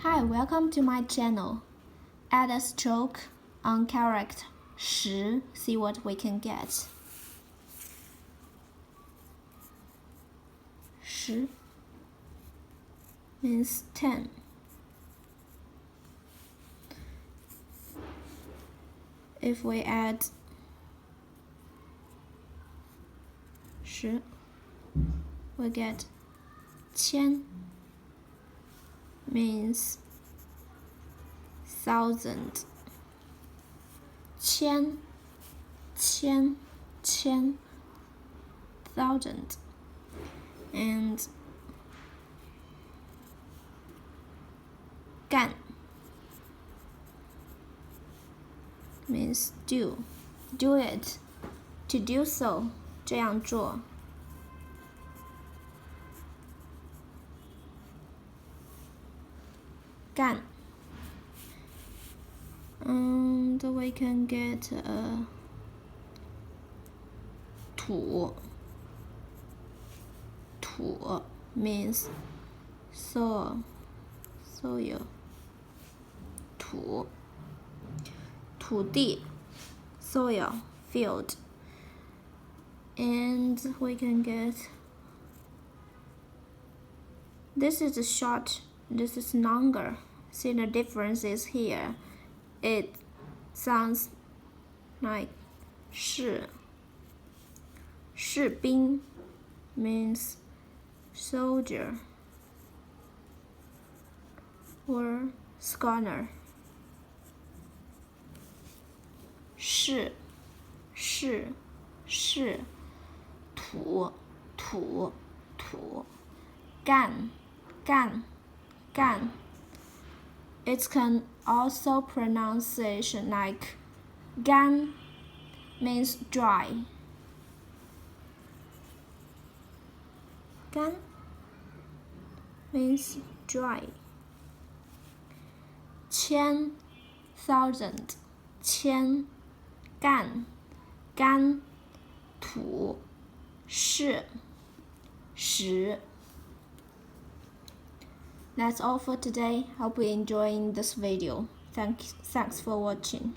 Hi, welcome to my channel. Add a stroke on character 10, see what we can get. 10 means 10. If we add 10, we get 千 means 1000. 千 1000. And 干 means do it, to do so, 这样做。干 and we can get a 土 means soil 土地 soil field, and we can get this is short, this is longer. See the differences here. It sounds like 士兵 means soldier or scholar. 士土干 It can also pronunciation like 干 means dry. 干 means dry. 千 1000 千干土士10. That's all for today. Hope you're enjoying this video. Thanks for watching.